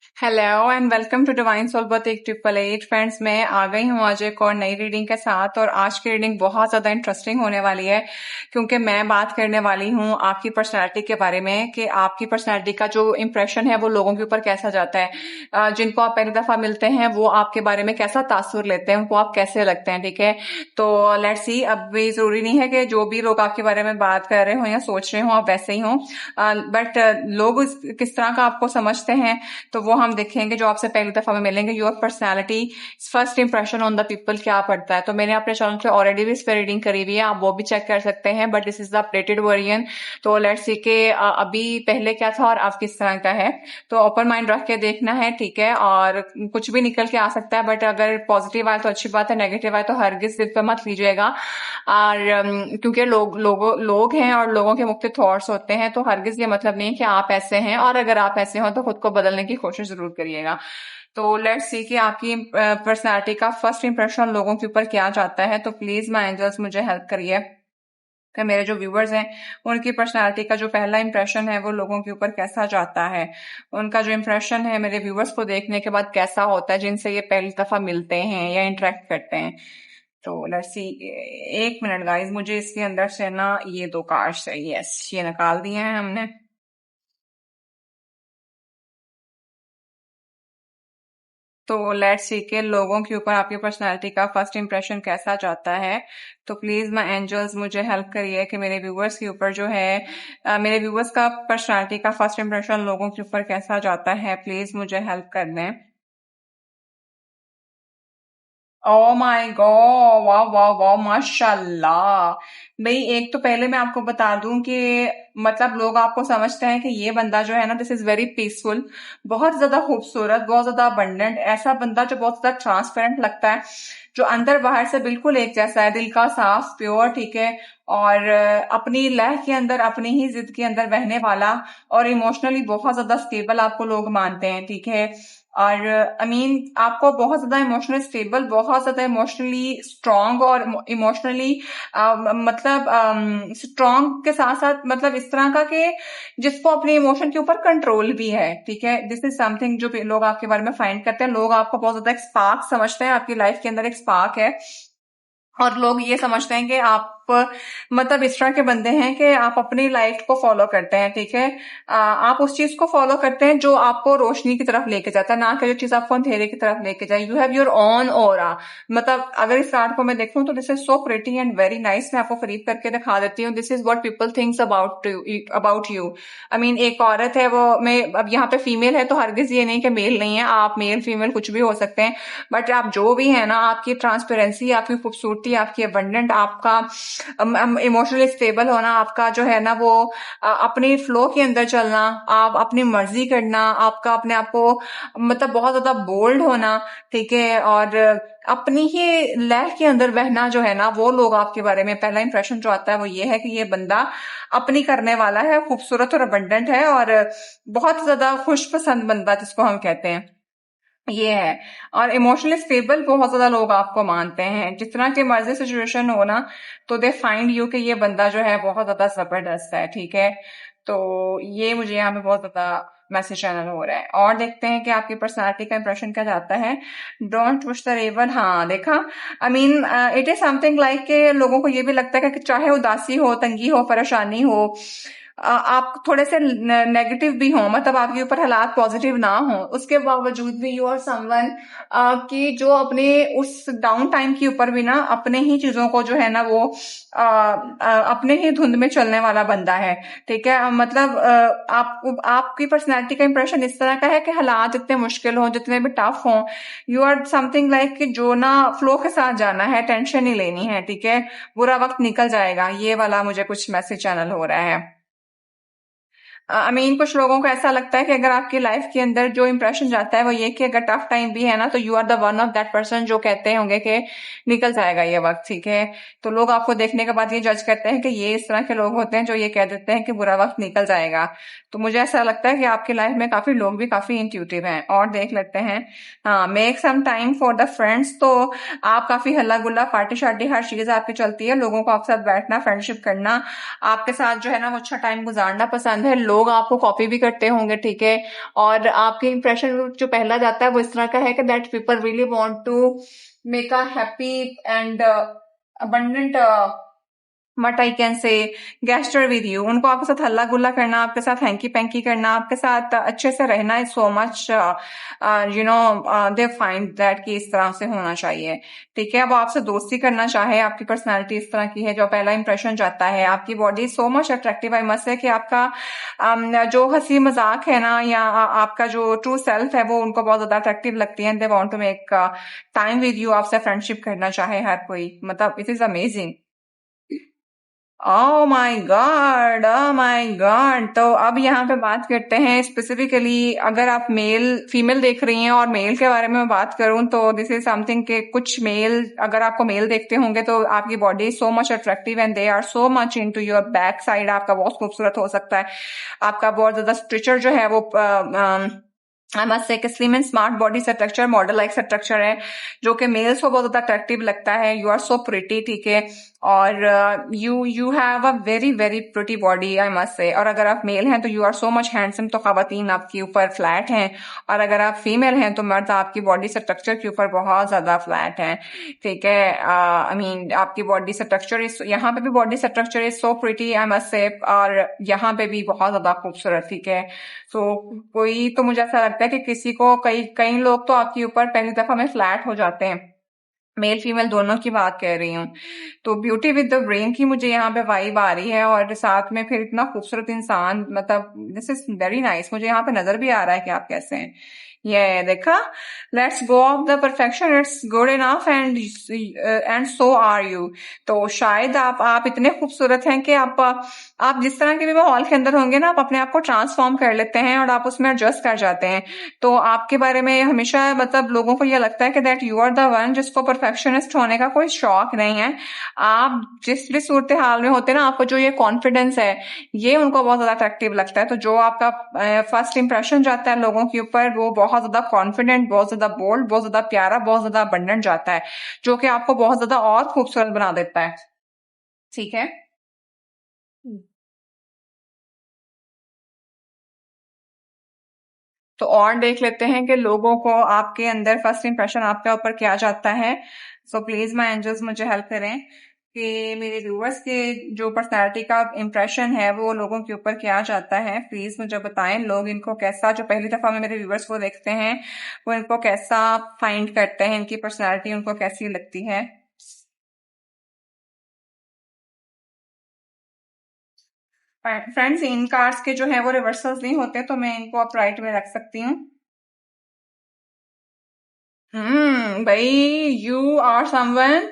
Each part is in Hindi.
Hello and welcome to divine soul boutique 888 friends. मैं आ गई हूँ आज एक और नई रीडिंग के साथ और आज की रीडिंग बहुत ज़्यादा इंटरेस्टिंग होने वाली है क्योंकि मैं बात करने वाली हूँ आपकी पर्सनालिटी के बारे में कि आपकी पर्सनालिटी का जो इम्प्रेशन है वो लोगों के ऊपर कैसा जाता है। जिनको आप पहली दफ़ा मिलते हैं वो आपके बारे में कैसा तासुर लेते हैं, उनको आप कैसे लगते हैं। ठीक है, तो लेट्स सी। अब भी ज़रूरी नहीं है कि जो भी लोग आपके बारे में बात कर रहे हो या सोच रहे हो आप वैसे ही हो, बट लोग किस तरह का आपको समझते हैं तो वो हम देखेंगे जो आपसे पहली दफा में मिलेंगे। Your personality first impression on the people क्या पड़ता है। तो मैंने अपने चैनल पे ऑलरेडी भी इस पर रीडिंग करी हुई है, आप वो भी चेक कर सकते हैं, but this is the updated version. तो लेट्स सी के अभी पहले क्या था और अब किस तरह का है। तो ओपन माइंड रख के देखना है, ठीक है, और कुछ भी निकल के आ सकता है, बट अगर पॉजिटिव आए तो अच्छी बात है, नेगेटिव आए तो हरगिज दिल पे मत लीजिएगा। और क्योंकि लोग हैं और लोगों के मुख्तलिफ थॉट्स होते हैं, तो हरगिज ये मतलब नहीं है कि आप ऐसे हैं, और अगर आप ऐसे हो तो खुद को बदलने की कोशिश जरूर करिएगा। तो लेट्स सी कि आपकी पर्सनालिटी का फर्स्ट इंप्रेशन लोगों के ऊपर क्या जाता है। तो प्लीज माय एंजल्स मुझे हेल्प करिए कि मेरे जो व्यूवर्स हैं उनकी पर्सनालिटी का जो पहला इंप्रेशन है वो लोगों के ऊपर कैसा जाता है, उनका जो इंप्रेशन है मेरे व्यूवर्स को देखने के बाद कैसा होता है जिनसे ये पहली दफा मिलते हैं या इंटरेक्ट करते हैं। तो लेट्स सी। एक मिनट गाइस, मुझे इसके अंदर से ना ये दो कार्ड्स चाहिए। यस, ये निकाल दिए हैं हमने। तो लेट्स सी के लोगों के ऊपर आपकी पर्सनालिटी का फर्स्ट इंप्रेशन कैसा जाता है। तो प्लीज माय एंजल्स मुझे हेल्प करिए कि मेरे व्यूवर्स के ऊपर जो है मेरे व्यूवर्स का पर्सनालिटी का फर्स्ट इंप्रेशन लोगों के ऊपर कैसा जाता है। प्लीज मुझे हेल्प कर दें। ओ माय गॉड, वाह वाह वाह, माशाल्लाह। भाई एक तो पहले मैं आपको बता दूं कि मतलब लोग आपको समझते हैं कि ये बंदा जो है ना, दिस इज वेरी पीसफुल, बहुत ज्यादा खूबसूरत, बहुत ज्यादा अबंडेंट, ऐसा बंदा जो बहुत ज्यादा ट्रांसपेरेंट लगता है, जो अंदर बाहर से बिल्कुल एक जैसा है, दिल का साफ प्योर, ठीक है, और अपनी लय के अंदर अपनी ही जिद के अंदर बहने वाला, और इमोशनली बहुत ज्यादा स्टेबल आपको लोग मानते हैं, ठीक है। और आई मीन आपको बहुत ज्यादा इमोशनली स्टेबल, बहुत ज्यादा इमोशनली स्ट्रांग, और इमोशनली मतलब स्ट्रांग के साथ साथ मतलब इस तरह का कि जिसको अपने इमोशन के ऊपर कंट्रोल भी है, ठीक है। दिस इज समथिंग जो लोग आपके बारे में फाइंड करते हैं। लोग आपको बहुत ज्यादा एक स्पार्क समझते हैं, आपकी लाइफ के अंदर एक स्पार्क है, और लोग ये समझते हैं कि आप मतलब इस तरह के बंदे हैं कि आप अपनी लाइट को फॉलो करते हैं, ठीक है। आप उस चीज को फॉलो करते हैं जो आपको रोशनी की तरफ लेके जाता है, ना कि जो चीज आपको अंधेरे की तरफ लेके जाए। You have your own aura. मतलब अगर इस कार्ड को मैं देखूं तो this is so pretty and very nice. मैं आपको करीब करके दिखा देती हूँ। This is what people thinks about you. I mean एक औरत है, वो मैं अब यहाँ पे फीमेल है तो हरगिज ये नहीं कि मेल नहीं है, आप मेल फीमेल कुछ भी हो सकते हैं, बट आप जो भी है ना, आपकी ट्रांसपेरेंसी, आपकी खूबसूरती, आपकी अबंडेंट, आपका इमोशनली स्टेबल होना, आपका जो है ना वो अपनी फ्लो के अंदर चलना, आप अपनी मर्जी करना, आपका अपने आप को मतलब बहुत ज्यादा बोल्ड होना, ठीक है, और अपनी ही लय के अंदर बहना जो है ना, वो लोग आपके बारे में पहला इंप्रेशन जो आता है वो ये है कि ये बंदा अपनी करने वाला है, खूबसूरत और अबंडेंट है, और बहुत ज्यादा खुश पसंद बंदा जिसको हम कहते हैं, ये है। और इमोशनली स्टेबल बहुत ज्यादा लोग आपको मानते हैं, जिस तरह की मर्जी सिचुएशन हो ना, तो दे फाइंड यू कि ये बंदा जो है बहुत ज्यादा जबरदस्त है, ठीक है। तो ये मुझे यहाँ पे बहुत ज्यादा मैसेज चैनल हो रहा है। और देखते हैं कि आपकी पर्सनालिटी का इंप्रेशन क्या जाता है। डोंट पुश द रेवल, हाँ देखा। I mean it is something like के लोगों को ये भी लगता है कि चाहे उदासी हो, तंगी हो, परेशानी हो, आप थोड़े से नेगेटिव भी हो, मतलब आपके ऊपर हालात पॉजिटिव ना हो, उसके बावजूद भी यू आर समवन कि जो अपने उस डाउन टाइम के ऊपर भी ना अपने ही चीजों को जो है ना वो अपने ही धुंध में चलने वाला बंदा है, ठीक है। मतलब आपकी पर्सनैलिटी का इंप्रेशन इस तरह का है कि हालात जितने मुश्किल हो, जितने भी टफ हो, यू आर समथिंग लाइक कि जो ना फ्लो के साथ जाना है, टेंशन नहीं लेनी है, ठीक है। बुरा वक्त निकल जाएगा, ये वाला मुझे कुछ मैसेज चैनल हो रहा है। आई मीन कुछ लोगों को ऐसा लगता है कि अगर आपकी लाइफ के अंदर जो इंप्रेशन जाता है वो ये कि अगर टफ टाइम भी है ना तो you are the one of that person जो कहते होंगे कि निकल जाएगा ये वक्त, ठीक है। तो लोग आपको देखने के बाद ये जज करते हैं कि ये इस तरह के लोग होते हैं जो ये कह देते हैं कि बुरा वक्त निकल जाएगा। तो मुझे ऐसा लगता है कि आपकी लाइफ में काफी लोग भी काफी इंट्यूटिव हैं। और देख लेते हैं, हाँ, make some time for the friends. तो आप काफी हल्ला गुल्ला, पार्टी शार्टी, हर चीज आपकी चलती है, लोगों को आपके साथ बैठना, फ्रेंडशिप करना, आपके साथ जो है ना वो अच्छा टाइम गुजारना पसंद है। लोग आपको कॉपी भी करते होंगे, ठीक है। और आपके इंप्रेशन जो पहला जाता है वो इस तरह का है कि that people really want to make a happy and abundant what I can say gesture with you. उनको आपके साथ हल्ला गुल्ला करना, आपके साथ हैंकी पैंकी करना, आपके साथ अच्छे से रहना is so much you know they find that कि इस तरह से होना चाहिए, ठीक है। अब आपसे दोस्ती करना चाहे, आपकी पर्सनालिटी इस तरह की है, जो पहला इंप्रेशन जाता है, आपकी body so much attractive, I must है कि आपका जो हंसी मजाक है ना, या आपका जो ट्रू सेल्फ है वो उनको बहुत ज्यादा अट्रैक्टिव लगती है। They want to make time with you, आपसे फ्रेंडशिप करना चाहे हर कोई, मतलब it is amazing. Oh my god, oh my god. तो अब यहाँ पे बात करते हैं स्पेसिफिकली, अगर आप मेल फीमेल देख रही हैं और मेल के बारे में मैं बात करूं तो दिस इज समथिंग के कुछ मेल, अगर आपको मेल देखते होंगे तो आपकी body so much attractive and they are so much into your back side, आपका बहुत खूबसूरत हो सकता है, आपका बहुत ज्यादा स्ट्रक्चर जो है वो आई मस्ट से slim and smart body structure, model like structure है, जो कि मेल्स को बहुत ज्यादा अट्रैक्टिव लगता है। यू आर सो प्रिटी, ठीक है, और you have a very very pretty body, I must say. और अगर आप मेल हैं तो you are so much handsome, तो खवातीन आपके ऊपर फ्लैट हैं, और अगर आप फीमेल हैं तो मर्द आपकी बॉडी स्ट्रक्चर के ऊपर बहुत ज्यादा फ्लैट हैं, ठीक है। आई मीन आपकी बॉडी स्ट्रक्चर इज, यहाँ पे भी body structure is so pretty, I must say, और यहाँ पे भी बहुत ज्यादा खूबसूरत, ठीक है। सो कोई तो मुझे ऐसा लगता है कि किसी को, कई कई लोग तो आपके ऊपर पहली दफा में फ्लैट हो जाते हैं, मेल फीमेल दोनों की बात कह रही हूँ। तो ब्यूटी विद द ब्रेन की मुझे यहाँ पे वाइब आ रही है, और साथ में फिर इतना खूबसूरत इंसान, मतलब दिस इज वेरी नाइस। मुझे यहाँ पे नजर भी आ रहा है कि आप कैसे हैं। ये देखा, let's go of the perfection, it's good enough and so are you. तो शायद आप इतने खूबसूरत हैं कि आप जिस तरह के भी माहौल के अंदर होंगे ना, आप अपने आप को ट्रांसफॉर्म कर लेते हैं और आप उसमें एडजस्ट कर जाते हैं। तो आपके बारे में हमेशा, मतलब लोगों को ये लगता है कि that you are the one जिसको परफेक्शनिस्ट होने का कोई शौक नहीं है। आप जिस भी सूरत हाल में होते हैं ना, आपको जो ये कॉन्फिडेंस है, ये उनको बहुत ज्यादा अट्रैक्टिव लगता है। तो जो आपका फर्स्ट इंप्रेशन जाता है लोगों के ऊपर, वो बहुत ज्यादा कॉन्फिडेंट, बहुत ज्यादा बोल्ड, बहुत ज्यादा प्यारा, बहुत ज्यादा अबंडेंट जाता है, जो कि आपको बहुत ज्यादा और खूबसूरत बना देता है, ठीक है। तो और देख लेते हैं कि लोगों को आपके अंदर फर्स्ट इंप्रेशन आपके ऊपर क्या जाता है। सो प्लीज माय एंजल्स मुझे हेल्प करें कि मेरे व्यूवर्स के जो पर्सनालिटी का इंप्रेशन है वो लोगों के ऊपर क्या जाता है, प्लीज मुझे बताएं। लोग इनको कैसा, जो पहली दफा में मेरे व्यूवर्स को देखते हैं, वो इनको कैसा फाइंड करते हैं, इनकी पर्सनालिटी उनको कैसी लगती है। फ्रेंड्स, इन कार्ड्स के जो है वो रिवर्सल्स नहीं होते, तो मैं इनको अपराइट में रख सकती हूँ। भाई, यू आर समवन,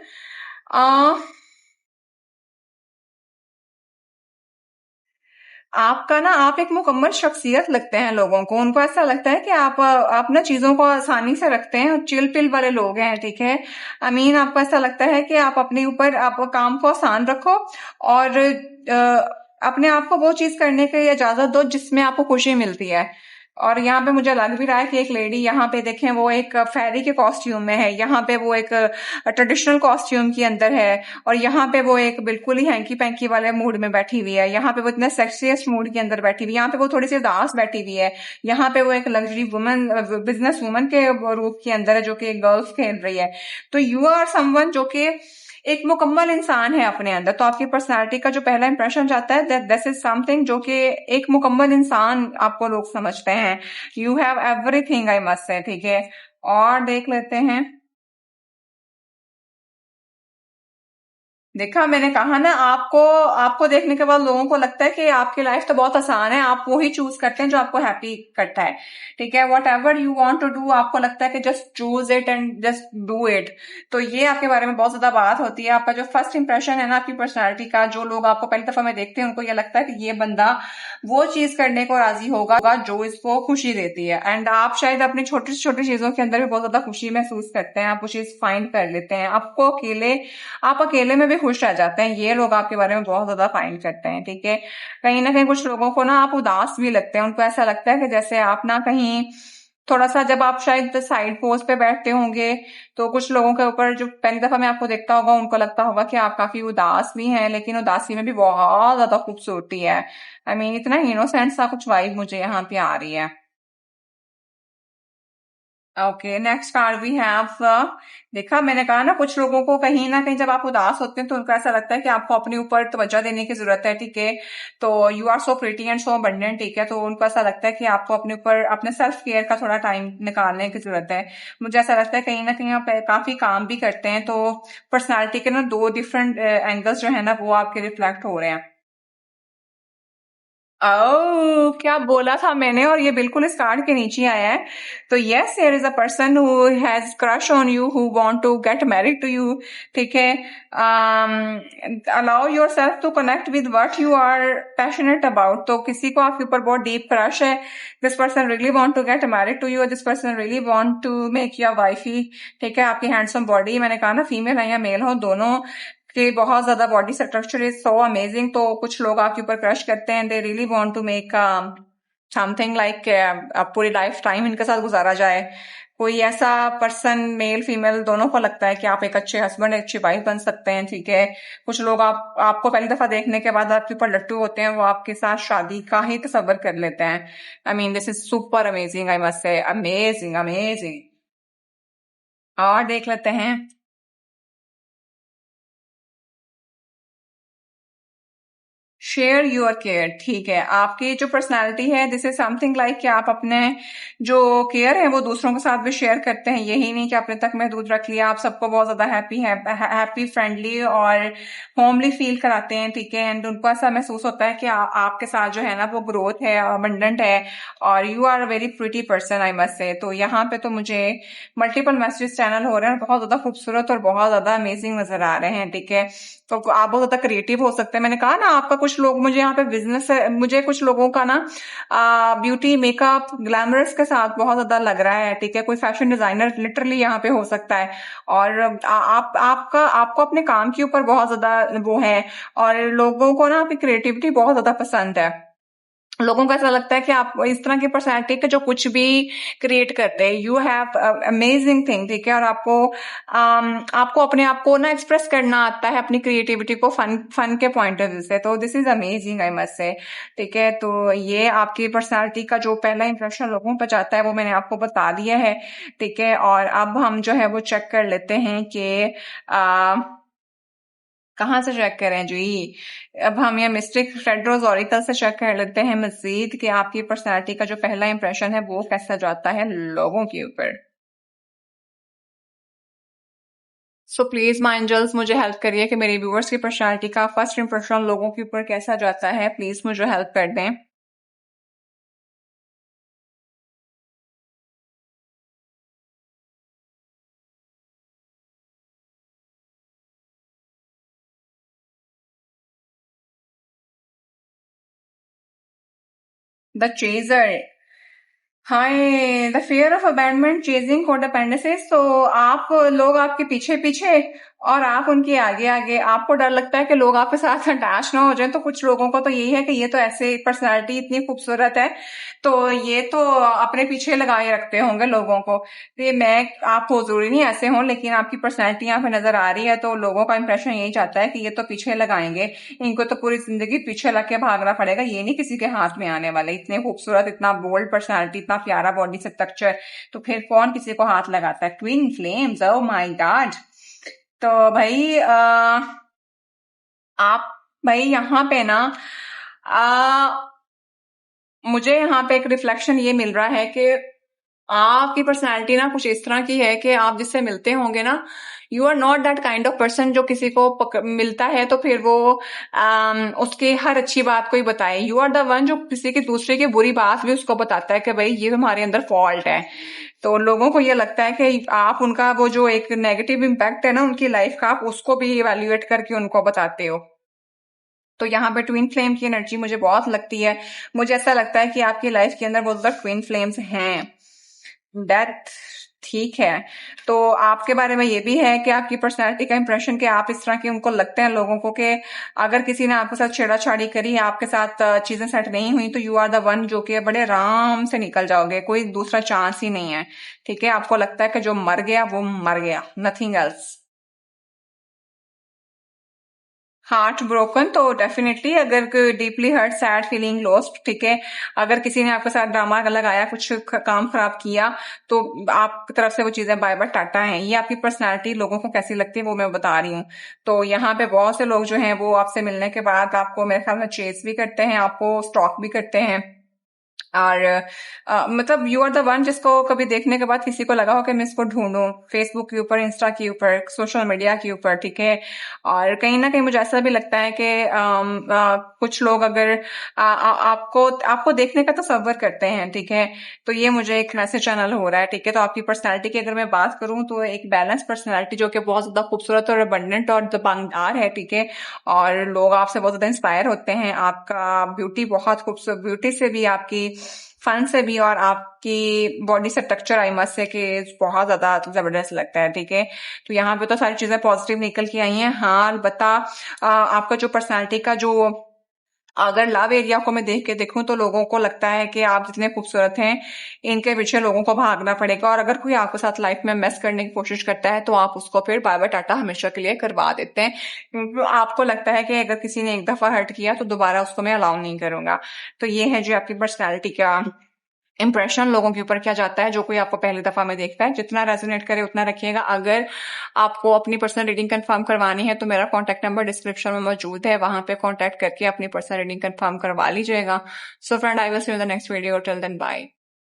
आपका ना, आप एक मुकम्मल शख्सियत लगते हैं लोगों को। उनको ऐसा लगता है कि आप ना चीजों को आसानी से रखते हैं, चिल पिल वाले लोग हैं, ठीक है। आई मीन आपको ऐसा लगता है कि आप अपने ऊपर, आप काम को आसान रखो, और अपने आप को वो चीज करने की इजाजत दो जिसमें आपको खुशी मिलती है। और यहाँ पे मुझे लग भी रहा है कि एक लेडी, यहाँ पे देखें, वो एक फेरी के कॉस्ट्यूम में है, यहाँ पे वो एक ट्रेडिशनल कॉस्ट्यूम के अंदर है, और यहाँ पे वो एक बिल्कुल ही हैंकी पैंकी वाले मूड में बैठी हुई है, यहाँ पे वो इतने सेक्सियस्ट मूड के अंदर बैठी हुई है, यहाँ पे वो थोड़ी सी उदास बैठी हुई है, यहाँ पे वो एक लग्जरी वुमन, बिजनेस वुमन के रूप के अंदर है, जो कि गर्ल्स खेल रही है। तो यू आर समवन जो कि एक मुकम्मल इंसान है अपने अंदर। तो आपकी पर्सनालिटी का जो पहला इंप्रेशन जाता है, दैट दिस इज समथिंग, जो कि एक मुकम्मल इंसान आपको लोग समझते हैं। You have everything, I must से, ठीक है। और देख लेते हैं। देखा, मैंने कहा ना, आपको आपको देखने के बाद लोगों को लगता है कि आपकी लाइफ तो बहुत आसान है, आप वो ही चूज करते हैं जो आपको हैप्पी करता है, ठीक है। Whatever you want to do, आपको लगता है कि just choose it and just do it. तो ये आपके बारे में बहुत ज्यादा बात होती है। आपका जो फर्स्ट इंप्रेशन है ना आपकी पर्सनैलिटी का, जो लोग आपको पहली दफा में देखते हैं, उनको ये लगता है कि ये बंदा वो चीज करने को राजी होगा जो इसको खुशी देती है। एंड आप शायद अपनी छोटी से छोटी चीजों के अंदर भी बहुत ज्यादा खुशी महसूस करते हैं, आप वो चीज फाइंड कर लेते हैं। आप अकेले में भी खुश रह जाते हैं, ये लोग आपके बारे में बहुत ज्यादा फाइंड करते हैं, ठीक है। कहीं ना कहीं कुछ लोगों को ना आप उदास भी लगते हैं, उनको ऐसा लगता है कि जैसे आप ना कहीं थोड़ा सा जब आप शायद साइड पोज पे बैठते होंगे तो कुछ लोगों के ऊपर जो पहली दफा मैं आपको देखता होगा उनको लगता होगा कि आप काफी उदास भी हैं, लेकिन उदासी में भी बहुत ज्यादा खूबसूरती है। आई मीन इतना इनोसेंट सा कुछ वाइब मुझे यहाँ पे आ रही है। Okay, next card we have. देखा, मैंने कहा ना कुछ लोगों को कहीं ना कहीं जब आप उदास होते हैं तो उनको ऐसा लगता है कि आपको अपने ऊपर तवज्जो देने की जरूरत है, ठीक है। तो you are so pretty and so abundant, ठीक है। तो उनको ऐसा लगता है कि आपको अपने ऊपर अपने सेल्फ केयर का थोड़ा टाइम निकालने की जरूरत है। मुझे ऐसा लगता है कहीं ना कहीं आप काफी काम भी करते हैं, तो पर्सनैलिटी के ना दो डिफरेंट एंगल्स जो है ना वो आपके रिफ्लेक्ट हो रहे हैं। ओह, क्या बोला था मैंने, और ये बिल्कुल इस कार्ड के नीचे आया है। तो yes, there is a person who has crush on you, who want to get married to you, ठीक है। Allow yourself to connect with what you are passionate about. तो किसी को आपके ऊपर बहुत डीप क्रश है, this person really want to get married to you, this person really want to make you a wifey, ठीक है। आपकी हैंडसम बॉडी, मैंने कहा ना फीमेल है या मेल हो, दोनों कि बहुत ज्यादा body structure is so amazing. तो कुछ लोग आपके ऊपर क्रश करते हैं, they really want to make something like पूरी लाइफ टाइम इनके साथ गुजारा जाए। कोई ऐसा पर्सन, मेल फीमेल दोनों को लगता है कि आप एक अच्छे हस्बैंड अच्छी वाइफ बन सकते हैं, ठीक है। कुछ लोग आपको पहली दफा देखने के बाद आपके ऊपर लट्टू होते हैं, वो आपके साथ शादी का ही तसव्वुर कर लेते हैं। I mean this is super amazing, I must से अमेजिंग अमेजिंग। और देख लेते हैं। शेयर योर केयर, ठीक है। आपकी जो पर्सनालिटी है दिस इज समथिंग लाइक कि आप अपने जो केयर है वो दूसरों के साथ भी शेयर करते हैं, यही नहीं कि अपने तक महदूद रख लिया। आप सबको बहुत ज्यादा हैप्पी फ्रेंडली और होमली फील कराते हैं, ठीक है। एंड उनको ऐसा महसूस होता है कि आपके साथ जो है ना वो ग्रोथ है, अबंडेंट है, और you are a very pretty person, I must say. तो यहाँ पे तो मुझे मल्टीपल मैसेज चैनल हो रहे हैं, बहुत ज्यादा खूबसूरत और बहुत ज्यादा अमेजिंग नजर आ रहे हैं, ठीक है। तो आप बहुत ज्यादा क्रिएटिव हो सकते हैं। मैंने कहा ना आपका कुछ लोग, मुझे यहाँ पे बिजनेस है, मुझे कुछ लोगों का ना ब्यूटी मेकअप ग्लैमरस के साथ बहुत ज्यादा लग रहा है, ठीक है। कोई फैशन डिजाइनर लिटरली यहाँ पे हो सकता है। और आपको अपने काम के ऊपर बहुत ज्यादा वो है, और लोगों को ना आपकी क्रिएटिविटी बहुत ज्यादा पसंद है। लोगों को ऐसा लगता है कि आप इस तरह की पर्सनैलिटी के जो कुछ भी क्रिएट करते हैं, यू हैव अमेजिंग थिंग, ठीक है। और आपको अपने आप को ना एक्सप्रेस करना आता है, अपनी क्रिएटिविटी को फन फन के पॉइंट ऑफ व्यू से। तो this is amazing, I must से, ठीक है। तो ये आपकी पर्सनैलिटी का जो पहला इंप्रेशन लोगों पर जाता है वो मैंने आपको बता दिया है, ठीक है। और अब हम जो है वो चेक कर लेते हैं कि कहाँ से चेक करें जी। अब हम ये मिस्टिक फेडरोज ऑरिकल से चेक कर लेते हैं मजीद कि आपकी पर्सनालिटी का जो पहला इंप्रेशन है वो कैसा जाता है लोगों के ऊपर। सो प्लीज माय एंजल्स, मुझे हेल्प करिए कि मेरे व्यूअर्स की पर्सनालिटी का फर्स्ट इंप्रेशन लोगों के ऊपर कैसा जाता है। प्लीज मुझे हेल्प कर दें। The chaser, hi, the fear of abandonment chasing codependencies. तो आप लोग आपके पीछे पीछे और आप उनके आगे आगे, आपको डर लगता है कि लोग आपके साथ अटैच ना हो जाए। तो कुछ लोगों को तो यही है कि ये तो ऐसे पर्सनालिटी इतनी खूबसूरत है तो ये तो अपने पीछे लगाए रखते होंगे लोगों को। तो ये मैं आप हो जरूरी नहीं ऐसे हो, लेकिन आपकी पर्सनैलिटी यहाँ पे नजर आ रही है तो लोगों का इंप्रेशन यही चाहता है कि ये तो पीछे लगाएंगे, इनको तो पूरी जिंदगी पीछे लग के भागना पड़ेगा, ये नहीं किसी के हाथ में आने वाले। इतने खूबसूरत, इतना बोल्ड पर्सनालिटी, इतना प्यारा बॉडी स्ट्रक्चर, तो फिर कौन किसी को हाथ लगाता है। Twin flames, oh my god. तो भाई आप भाई यहाँ पे ना मुझे यहाँ पे एक रिफ्लेक्शन ये मिल रहा है कि आपकी पर्सनालिटी ना कुछ इस तरह की है कि आप जिससे मिलते होंगे ना, you are not that kind of person जो किसी को मिलता है तो फिर वो उसकी हर अच्छी बात को ही बताए। यू आर द वन जो किसी की दूसरे की बुरी बात भी उसको बताता है कि भाई ये तुम्हारे अंदर फॉल्ट है। तो लोगों को ये लगता है कि आप उनका वो जो एक नेगेटिव इम्पैक्ट है ना उनकी लाइफ का, आप उसको भी इवेल्युएट करके उनको बताते हो। तो यहाँ पे ट्विन फ्लेम की एनर्जी मुझे बहुत लगती है। मुझे ऐसा लगता है कि आपकी लाइफ के अंदर बहुत ज्यादा ट्विन फ्लेम्स हैं। डेथ, ठीक है। तो आपके बारे में ये भी है कि आपकी पर्सनैलिटी का इंप्रेशन कि आप इस तरह के उनको लगते हैं लोगों को कि अगर किसी ने आपके साथ छेड़ा-छाड़ी करी, आपके साथ चीज़ें सेट नहीं हुई तो यू आर द वन जो कि बड़े आराम से निकल जाओगे, कोई दूसरा चांस ही नहीं है। ठीक है? आपको लगता है कि जो मर गया वो मर गया, नथिंग एल्स। हार्ट ब्रोकन तो डेफिनेटली अगर deeply hurt sad feeling lost, ठीक है, अगर किसी ने आपके साथ ड्रामा लगाया कुछ काम खराब किया तो आपकी तरफ से वो चीजें बाय बाय टाटा हैं। ये आपकी पर्सनालिटी लोगों को कैसी लगती है वो मैं बता रही हूँ। तो यहाँ पे बहुत से लोग जो हैं वो आपसे मिलने के बाद आपको मेरे ख्याल में चेस भी करते हैं, आपको स्टॉक भी करते हैं। और मतलब यू आर द वन जिसको कभी देखने के बाद किसी को लगा हो कि मैं इसको ढूंढूं फेसबुक के ऊपर, इंस्टा के ऊपर, सोशल मीडिया के ऊपर, ठीक है। और कहीं ना कहीं मुझे ऐसा भी लगता है कि कुछ लोग अगर आपको आपको देखने का तसव्वुर करते हैं, ठीक है, तो ये मुझे एक मैसेज चैनल हो रहा है, ठीक है। तो आपकी पर्सनैलिटी की अगर मैं बात करूं तो एक बैलेंस पर्सनैलिटी जो कि बहुत ज्यादा खूबसूरत और अबंडेंट और दबंगदार है, ठीक है। और लोग आपसे बहुत ज्यादा इंस्पायर होते हैं, आपका ब्यूटी बहुत खूबसूरत, ब्यूटी से भी, आपकी फन से भी, और आपकी बॉडी से स्ट्रक्चर आई मस्ट से कि बहुत ज्यादा जबरदस्त लगता है, ठीक है। तो यहाँ पे तो सारी चीजें पॉजिटिव निकल के आई हैं। हाँ अलबत्ता आपका जो पर्सनालिटी का जो, अगर लव एरिया को मैं देख के देखूं तो लोगों को लगता है कि आप जितने खूबसूरत हैं इनके पीछे लोगों को भागना पड़ेगा, और अगर कोई आपके साथ लाइफ में मेस करने की कोशिश करता है तो आप उसको फिर बाय बाय टाटा हमेशा के लिए करवा देते हैं, क्योंकि आपको लगता है कि अगर किसी ने एक दफा हर्ट किया तो दोबारा उसको मैं अलाउ नहीं करूंगा। तो ये है जो आपकी पर्सनैलिटी का इंप्रेशन लोगों के ऊपर क्या जाता है जो कोई आपको पहली दफा में देखता है। जितना रेजोनेट करे उतना रखिएगा। अगर आपको अपनी पर्सनल रीडिंग कंफर्म करवानी है तो मेरा कॉन्टैक्ट नंबर डिस्क्रिप्शन में मौजूद है, वहां पे कॉन्टैक्ट करके अपनी पर्सनल रीडिंग कंफर्म करवा लीजिएगा। So friend, I will see you in the next video. Till then bye.